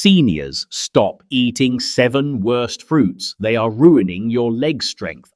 Seniors, stop eating 7 worst fruits. They are ruining your leg strength.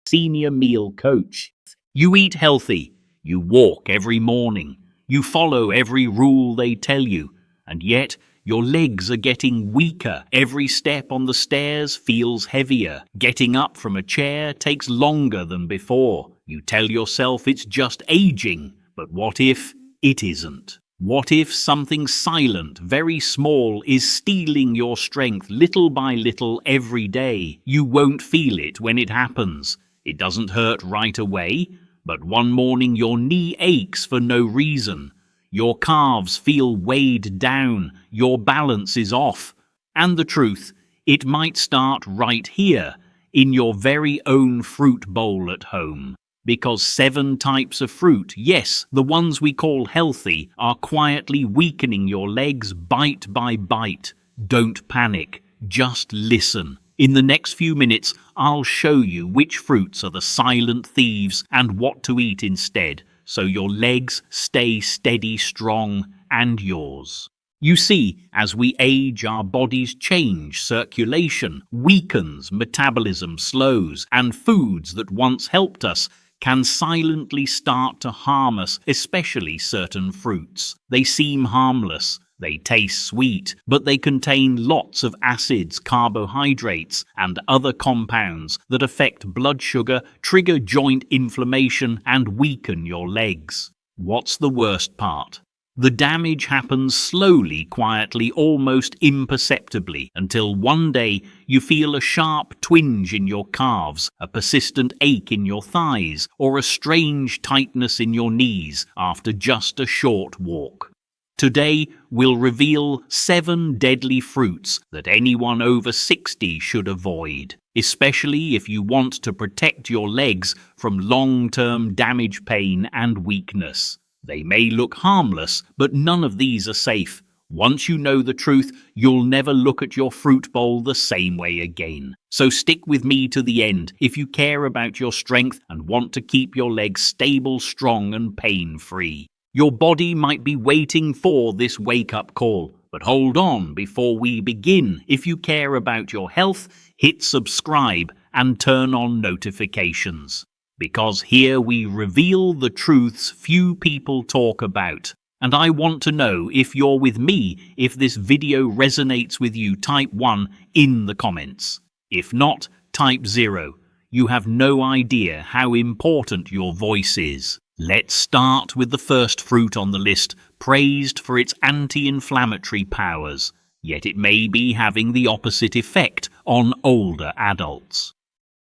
Senior meal coach. You eat healthy. You walk every morning. You follow every rule they tell you. And yet, your legs are getting weaker. Every step on the stairs feels heavier. Getting up from a chair takes longer than before. You tell yourself it's just aging. But what if it isn't? What if something silent, very small, is stealing your strength little by little every day? You won't feel it when it happens. It doesn't hurt right away, but one morning your knee aches for no reason. Your calves feel weighed down, your balance is off. And the truth, it might start right here, in your very own fruit bowl at home. Because 7 types of fruit, yes, the ones we call healthy, are quietly weakening your legs bite by bite. Don't panic, just listen. In the next few minutes, I'll show you which fruits are the silent thieves and what to eat instead, so your legs stay steady, strong, and yours. You see, as we age, our bodies change, circulation weakens, metabolism slows, and foods that once helped us can silently start to harm us, especially certain fruits. They seem harmless, they taste sweet, but they contain lots of acids, carbohydrates, and other compounds that affect blood sugar, trigger joint inflammation, and weaken your legs. What's the worst part? The damage happens slowly, quietly, almost imperceptibly, until one day you feel a sharp twinge in your calves, a persistent ache in your thighs, or a strange tightness in your knees after just a short walk. Today, we'll reveal 7 deadly fruits that anyone over 60 should avoid, especially if you want to protect your legs from long-term damage, pain, and weakness. They may look harmless, but none of these are safe. Once you know the truth, you'll never look at your fruit bowl the same way again. So stick with me to the end if you care about your strength and want to keep your legs stable, strong, and pain-free. Your body might be waiting for this wake-up call, but hold on before we begin. If you care about your health, hit subscribe and turn on notifications. Because here we reveal the truths few people talk about. And I want to know if you're with me. If this video resonates with you, type 1 in the comments. If not, type 0. You have no idea how important your voice is. Let's start with the first fruit on the list, praised for its anti-inflammatory powers. Yet it may be having the opposite effect on older adults.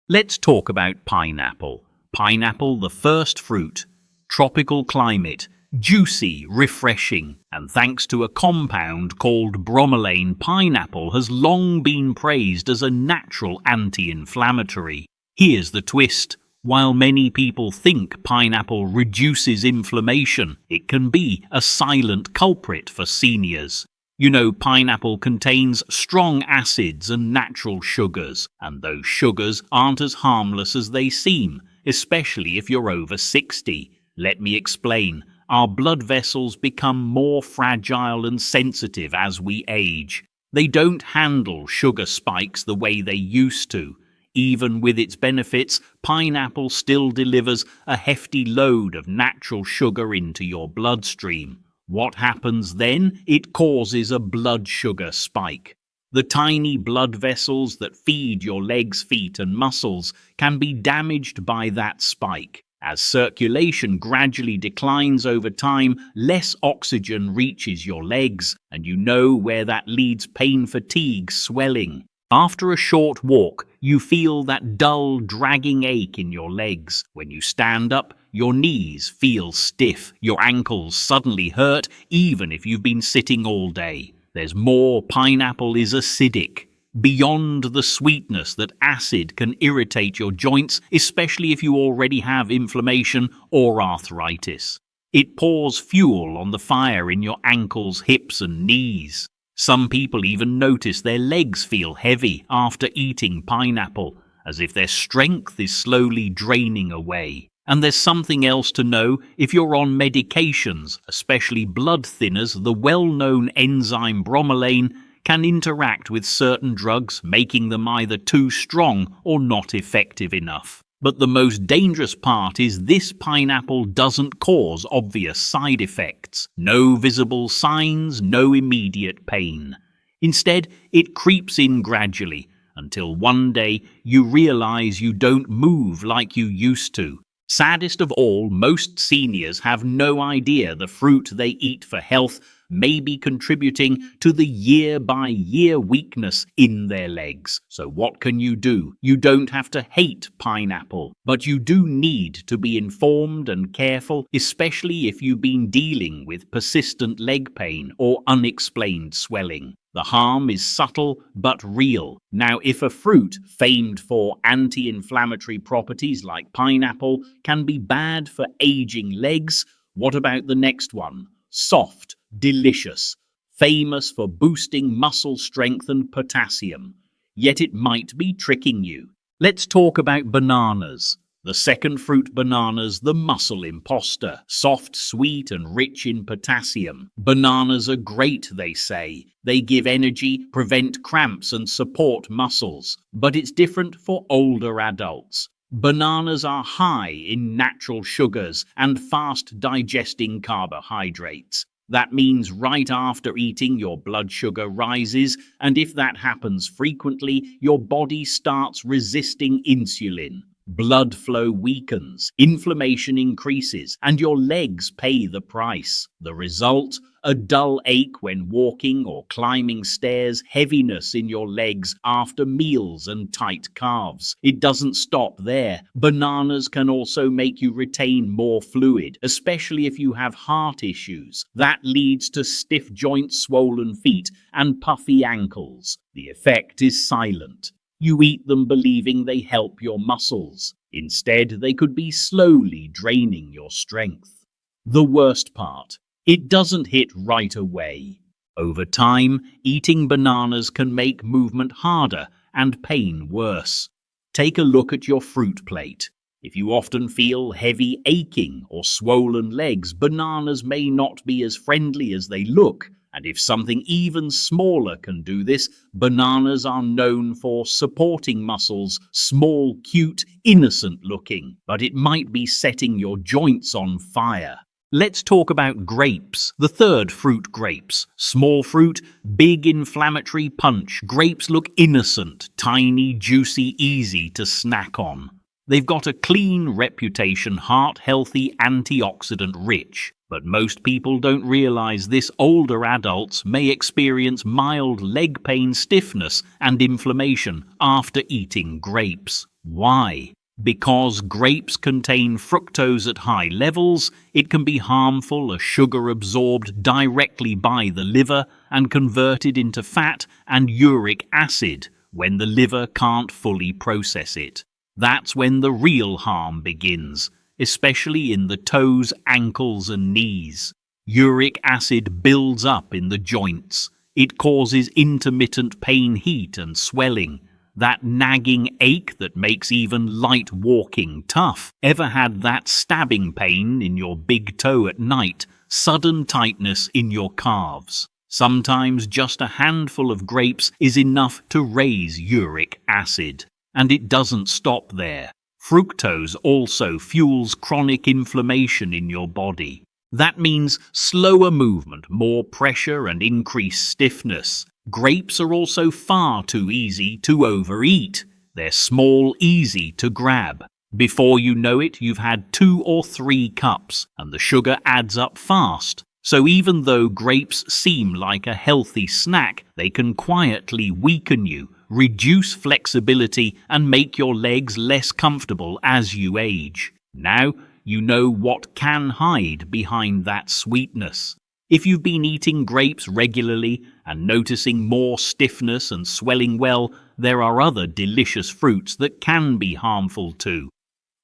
Let's talk about pineapple. Pineapple, the first fruit. Tropical climate, juicy, refreshing, and thanks to a compound called bromelain, pineapple has long been praised as a natural anti-inflammatory. Here's the twist. While many people think pineapple reduces inflammation, it can be a silent culprit for seniors. You know, pineapple contains strong acids and natural sugars, and those sugars aren't as harmless as they seem, especially if you're over 60. Let me explain. Our blood vessels become more fragile and sensitive as we age. They don't handle sugar spikes the way they used to. Even with its benefits, pineapple still delivers a hefty load of natural sugar into your bloodstream. What happens then? It causes a blood sugar spike. The tiny blood vessels that feed your legs, feet, and muscles can be damaged by that spike. As circulation gradually declines over time, less oxygen reaches your legs, and you know where that leads: pain, fatigue, swelling. After a short walk, you feel that dull, dragging ache in your legs. When you stand up, your knees feel stiff, your ankles suddenly hurt, even if you've been sitting all day. There's more. Pineapple is acidic. Beyond the sweetness, that acid can irritate your joints, especially if you already have inflammation or arthritis. It pours fuel on the fire in your ankles, hips, and knees. Some people even notice their legs feel heavy after eating pineapple, as if their strength is slowly draining away. And there's something else to know. If you're on medications, especially blood thinners, the well-known enzyme bromelain can interact with certain drugs, making them either too strong or not effective enough. But the most dangerous part is this pineapple doesn't cause obvious side effects. No visible signs, no immediate pain. Instead, it creeps in gradually until one day you realize you don't move like you used to. Saddest of all, most seniors have no idea the fruit they eat for health may be contributing to the year-by-year weakness in their legs. So what can you do? You don't have to hate pineapple, but you do need to be informed and careful, especially if you've been dealing with persistent leg pain or unexplained swelling. The harm is subtle but real. Now, if a fruit famed for anti-inflammatory properties like pineapple can be bad for aging legs, what about the next one? Soft, delicious, famous for boosting muscle strength and potassium. Yet it might be tricking you. Let's talk about bananas. The second fruit, bananas, the muscle imposter. Soft, sweet, and rich in potassium. Bananas are great, they say. They give energy, prevent cramps, and support muscles. But it's different for older adults. Bananas are high in natural sugars and fast-digesting carbohydrates. That means right after eating, your blood sugar rises, and if that happens frequently, your body starts resisting insulin. Blood flow weakens, inflammation increases, and your legs pay the price. The result? A dull ache when walking or climbing stairs, heaviness in your legs after meals, and tight calves. It doesn't stop there. Bananas can also make you retain more fluid, especially if you have heart issues. That leads to stiff joints, swollen feet, and puffy ankles. The effect is silent. You eat them believing they help your muscles. Instead, they could be slowly draining your strength. The worst part, it doesn't hit right away. Over time, eating bananas can make movement harder and pain worse. Take a look at your fruit plate. If you often feel heavy aching or swollen legs, bananas may not be as friendly as they look. And if something even smaller can do this, bananas are known for supporting muscles, small, cute, innocent looking. But it might be setting your joints on fire. Let's talk about grapes, the third fruit, grapes. Small fruit, big inflammatory punch. Grapes look innocent, tiny, juicy, easy to snack on. They've got a clean reputation, heart-healthy, antioxidant-rich. But most people don't realize this. Older adults may experience mild leg pain, stiffness, and inflammation after eating grapes. Why? Because grapes contain fructose at high levels. It can be harmful, a sugar absorbed directly by the liver and converted into fat and uric acid when the liver can't fully process it. That's when the real harm begins, especially in the toes, ankles, and knees. Uric acid builds up in the joints. It causes intermittent pain, heat, and swelling. That nagging ache that makes even light walking tough. Ever had that stabbing pain in your big toe at night? Sudden tightness in your calves? Sometimes just a handful of grapes is enough to raise uric acid. And it doesn't stop there. Fructose also fuels chronic inflammation in your body. That means slower movement, more pressure, and increased stiffness. Grapes are also far too easy to overeat. They're small, easy to grab. Before you know it, you've had 2 or 3 cups, and the sugar adds up fast. So even though grapes seem like a healthy snack, they can quietly weaken you, reduce flexibility, and make your legs less comfortable as you age. Now, you know what can hide behind that sweetness. If you've been eating grapes regularly and noticing more stiffness and swelling, well, there are other delicious fruits that can be harmful too.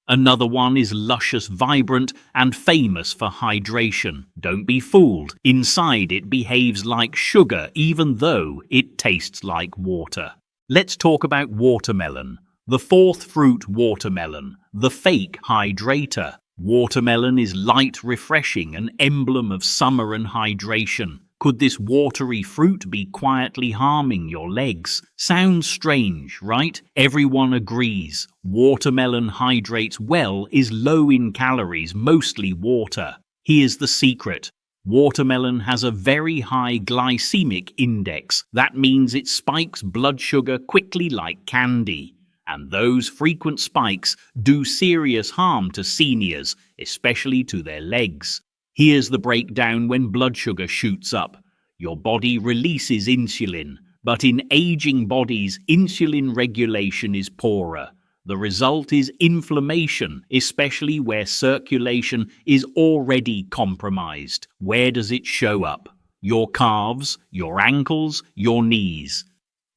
Another one is luscious, vibrant, and famous for hydration. Don't be fooled. Inside it behaves like sugar, even though it tastes like water. Let's talk about watermelon. The fourth fruit, watermelon, the fake hydrator. Watermelon is light, refreshing, an emblem of summer and hydration. Could this watery fruit be quietly harming your legs? Sounds strange, right? Everyone agrees. Watermelon hydrates well, is low in calories, mostly water. Here's the secret. Watermelon has a very high glycemic index. That means it spikes blood sugar quickly like candy. And those frequent spikes do serious harm to seniors, especially to their legs. Here's the breakdown when blood sugar shoots up. Your body releases insulin, but in aging bodies, insulin regulation is poorer. The result is inflammation, especially where circulation is already compromised. Where does it show up? Your calves, your ankles, your knees.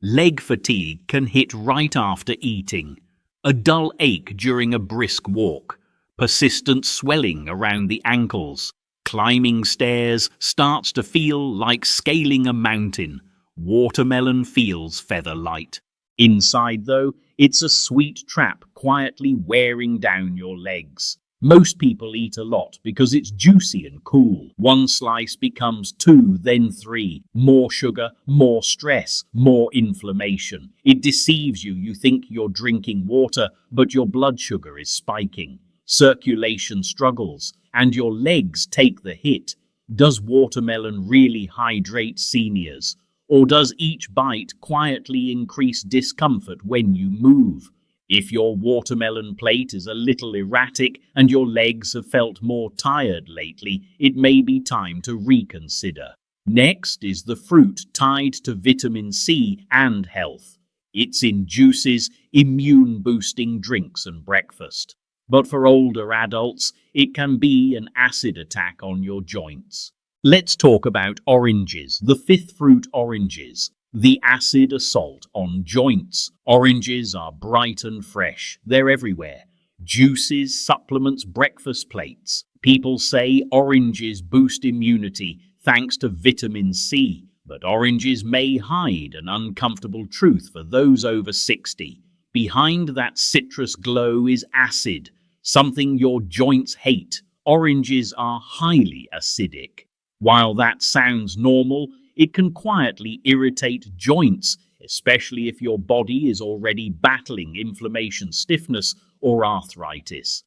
Leg fatigue can hit right after eating. A dull ache during a brisk walk. Persistent swelling around the ankles. Climbing stairs starts to feel like scaling a mountain. Watermelon feels feather light. Inside, though, it's a sweet trap quietly wearing down your legs. Most people eat a lot because it's juicy and cool. One slice becomes two, then three. More sugar, more stress, more inflammation. It deceives you. You think you're drinking water, but your blood sugar is spiking. Circulation struggles, and your legs take the hit. Does watermelon really hydrate seniors? Or does each bite quietly increase discomfort when you move? If your watermelon plate is a little erratic and your legs have felt more tired lately, it may be time to reconsider. Next is the fruit tied to vitamin C and health. It's in juices, immune-boosting drinks and breakfast. But for older adults, it can be an acid attack on your joints. Let's talk about oranges, the fifth fruit, oranges. The acid assault on joints. Oranges are bright and fresh. They're everywhere. Juices, supplements, breakfast plates. People say oranges boost immunity thanks to vitamin C, but oranges may hide an uncomfortable truth for those over 60. Behind that citrus glow is acid, something your joints hate. Oranges are highly acidic. While that sounds normal, it can quietly irritate joints, especially if your body is already battling inflammation, stiffness, or arthritis.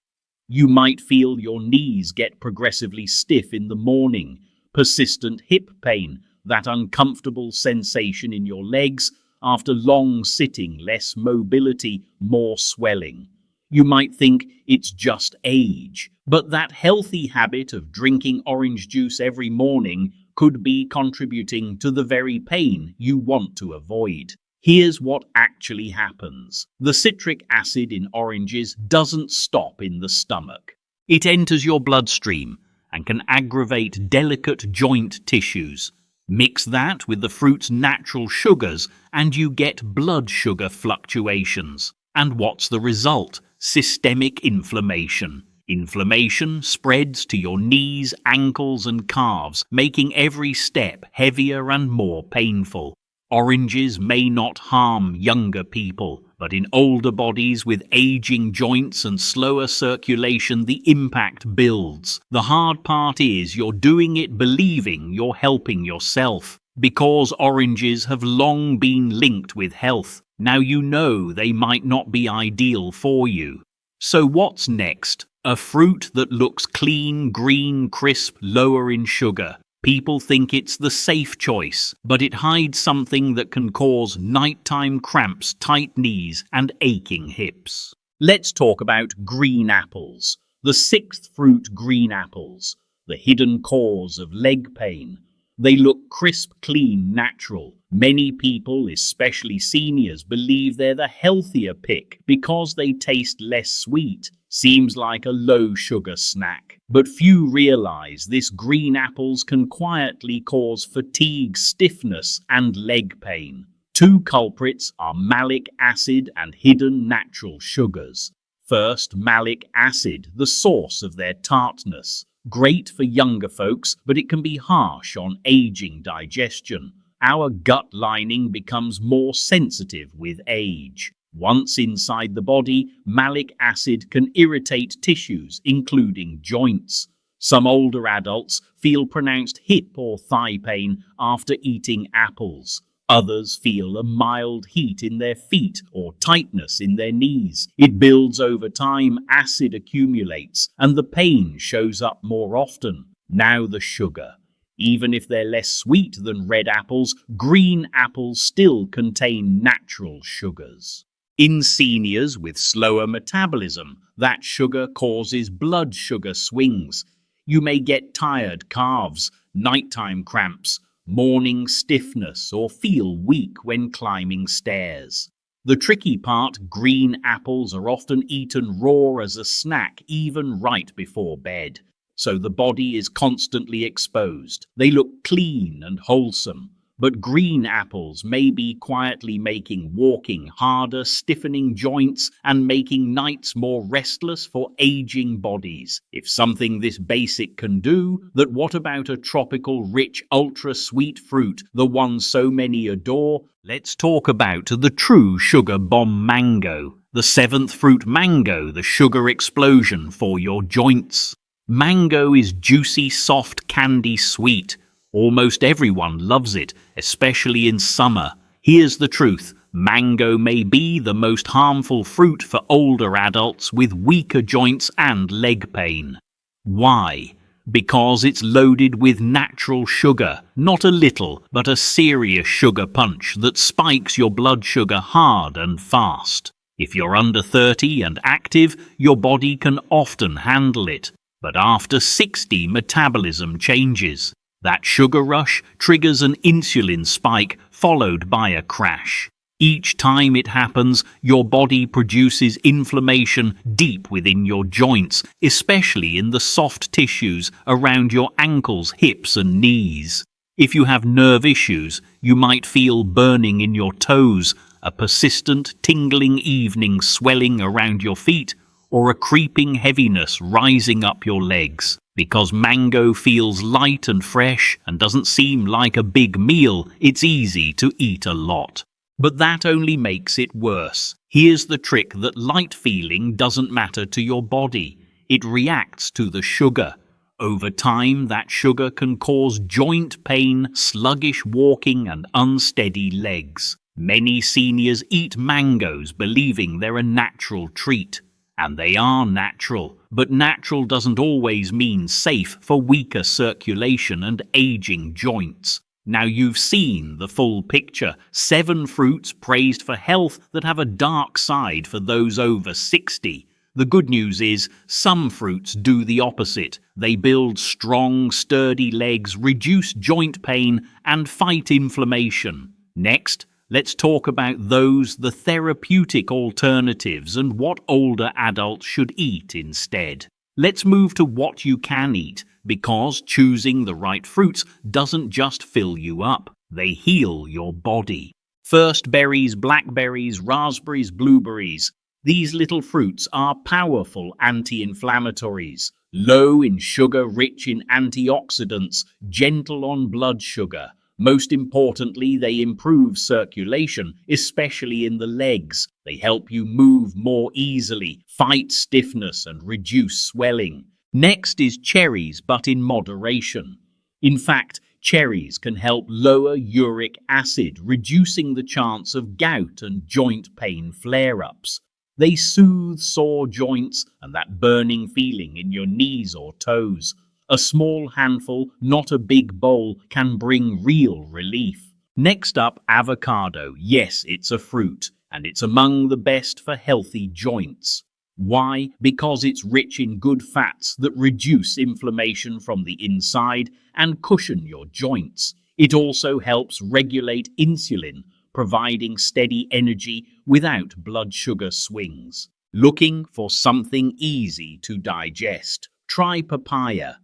You might feel your knees get progressively stiff in the morning, persistent hip pain, that uncomfortable sensation in your legs after long sitting, less mobility, more swelling. You might think it's just age, but that healthy habit of drinking orange juice every morning could be contributing to the very pain you want to avoid. Here's what actually happens. The citric acid in oranges doesn't stop in the stomach. It enters your bloodstream and can aggravate delicate joint tissues. Mix that with the fruit's natural sugars and you get blood sugar fluctuations. And what's the result? Systemic inflammation. Inflammation spreads to your knees, ankles, and calves, making every step heavier and more painful. Oranges may not harm younger people, but in older bodies with aging joints and slower circulation, the impact builds. The hard part is you're doing it believing you're helping yourself. Because oranges have long been linked with health, now you know they might not be ideal for you. So what's next? A fruit that looks clean, green, crisp, lower in sugar. People think it's the safe choice, but it hides something that can cause nighttime cramps, tight knees, and aching hips. Let's talk about green apples. The sixth fruit, green apples. The hidden cause of leg pain. They look crisp, clean, natural. Many people, especially seniors, believe they're the healthier pick because they taste less sweet. Seems like a low-sugar snack. But few realize this green apples can quietly cause fatigue, stiffness, and leg pain. Two culprits are malic acid and hidden natural sugars. First, malic acid, the source of their tartness. Great for younger folks, but it can be harsh on aging digestion. Our gut lining becomes more sensitive with age. Once inside the body, malic acid can irritate tissues, including joints. Some older adults feel pronounced hip or thigh pain after eating apples. Others feel a mild heat in their feet or tightness in their knees. It builds over time, acid accumulates, and the pain shows up more often. Now the sugar. Even if they're less sweet than red apples, green apples still contain natural sugars. In seniors with slower metabolism, that sugar causes blood sugar swings. You may get tired calves, nighttime cramps, morning stiffness, or feel weak when climbing stairs. The tricky part, green apples are often eaten raw as a snack, even right before bed. So the body is constantly exposed. They look clean and wholesome. But green apples may be quietly making walking harder, stiffening joints, and making nights more restless for aging bodies. If something this basic can do, then what about a tropical, rich, ultra-sweet fruit, the one so many adore? Let's talk about the true sugar bomb mango. The seventh fruit mango, the sugar explosion for your joints. Mango is juicy, soft, candy sweet. Almost everyone loves it, especially in summer. Here's the truth. Mango may be the most harmful fruit for older adults with weaker joints and leg pain. Why? Because it's loaded with natural sugar. Not a little, but a serious sugar punch that spikes your blood sugar hard and fast. If you're under 30 and active, your body can often handle it. But after 60, metabolism changes. That sugar rush triggers an insulin spike followed by a crash. Each time it happens, your body produces inflammation deep within your joints, especially in the soft tissues around your ankles, hips, and knees. If you have nerve issues, you might feel burning in your toes, a persistent, tingling evening swelling around your feet, or a creeping heaviness rising up your legs. Because mango feels light and fresh and doesn't seem like a big meal, it's easy to eat a lot. But that only makes it worse. Here's the trick: that light feeling doesn't matter to your body. It reacts to the sugar. Over time, that sugar can cause joint pain, sluggish walking, and unsteady legs. Many seniors eat mangoes believing they're a natural treat. And they are natural, but natural doesn't always mean safe for weaker circulation and aging joints. Now you've seen the full picture. 7 fruits praised for health that have a dark side for those over 60. The good news is, some fruits do the opposite. They build strong, sturdy legs, reduce joint pain, and fight inflammation. Next, let's talk about the therapeutic alternatives and what older adults should eat instead. Let's move to what you can eat, because choosing the right fruits doesn't just fill you up, they heal your body. First, berries, blackberries, raspberries, blueberries. These little fruits are powerful anti-inflammatories, low in sugar, rich in antioxidants, gentle on blood sugar. Most importantly, they improve circulation, especially in the legs. They help you move more easily, fight stiffness, and reduce swelling. Next is cherries, but in moderation. In fact, cherries can help lower uric acid, reducing the chance of gout and joint pain flare-ups. They soothe sore joints and that burning feeling in your knees or toes. A small handful, not a big bowl, can bring real relief. Next up, avocado. Yes, it's a fruit, and it's among the best for healthy joints. Why? Because it's rich in good fats that reduce inflammation from the inside and cushion your joints. It also helps regulate insulin, providing steady energy without blood sugar swings. Looking for something easy to digest? Try papaya.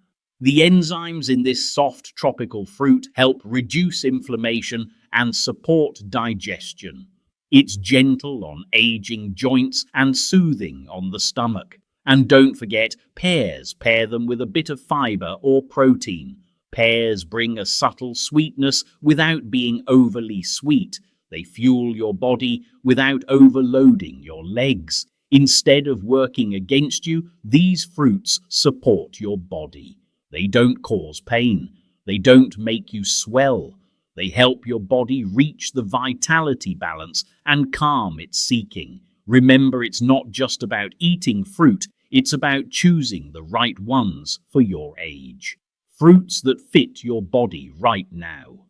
The enzymes in this soft tropical fruit help reduce inflammation and support digestion. It's gentle on aging joints and soothing on the stomach. And don't forget pears. Pair them with a bit of fiber or protein. Pears bring a subtle sweetness without being overly sweet. They fuel your body without overloading your legs. Instead of working against you, these fruits support your body. They don't cause pain. They don't make you swell. They help your body reach the vitality balance and calm its seeking. Remember, it's not just about eating fruit, it's about choosing the right ones for your age. Fruits that fit your body right now.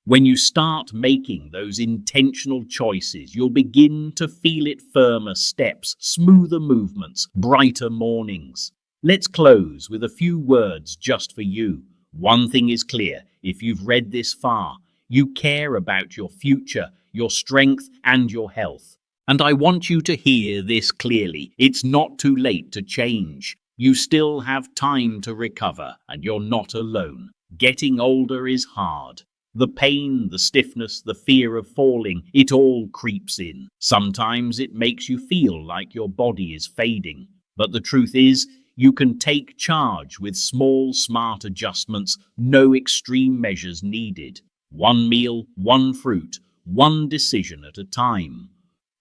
When you start making those intentional choices, you'll begin to feel it: firmer steps, smoother movements, brighter mornings. Let's close with a few words just for you. One thing is clear: if you've read this far, you care about your future, your strength, and your health. And I want you to hear this clearly. It's not too late to change. You still have time to recover, and you're not alone. Getting older is hard. The pain, the stiffness, the fear of falling, it all creeps in. Sometimes it makes you feel like your body is fading. But the truth is, you can take charge with small, smart adjustments, no extreme measures needed. One meal, one fruit, one decision at a time.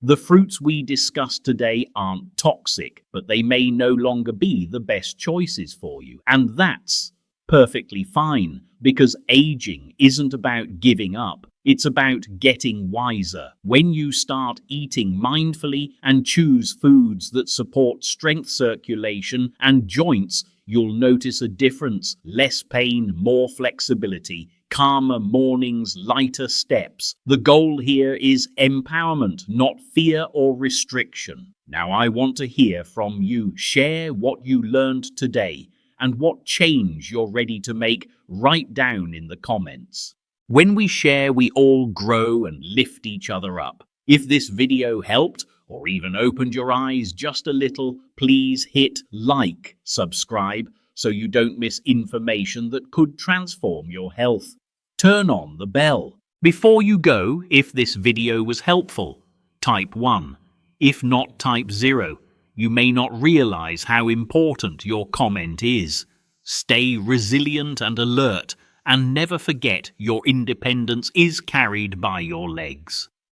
The fruits we discussed today aren't toxic, but they may no longer be the best choices for you. And that's perfectly fine, because aging isn't about giving up. It's about getting wiser. When you start eating mindfully and choose foods that support strength, circulation, and joints, you'll notice a difference: less pain, more flexibility, calmer mornings, lighter steps. The goal here is empowerment, not fear or restriction. Now I want to hear from you. Share what you learned today and what change you're ready to make. Write down in the comments. When we share, we all grow and lift each other up. If this video helped or even opened your eyes just a little, please hit like, subscribe, so you don't miss information that could transform your health. Turn on the bell. Before you go, if this video was helpful, type 1. If not, type 0. You may not realize how important your comment is. Stay resilient and alert, and never forget your independence is carried by your legs.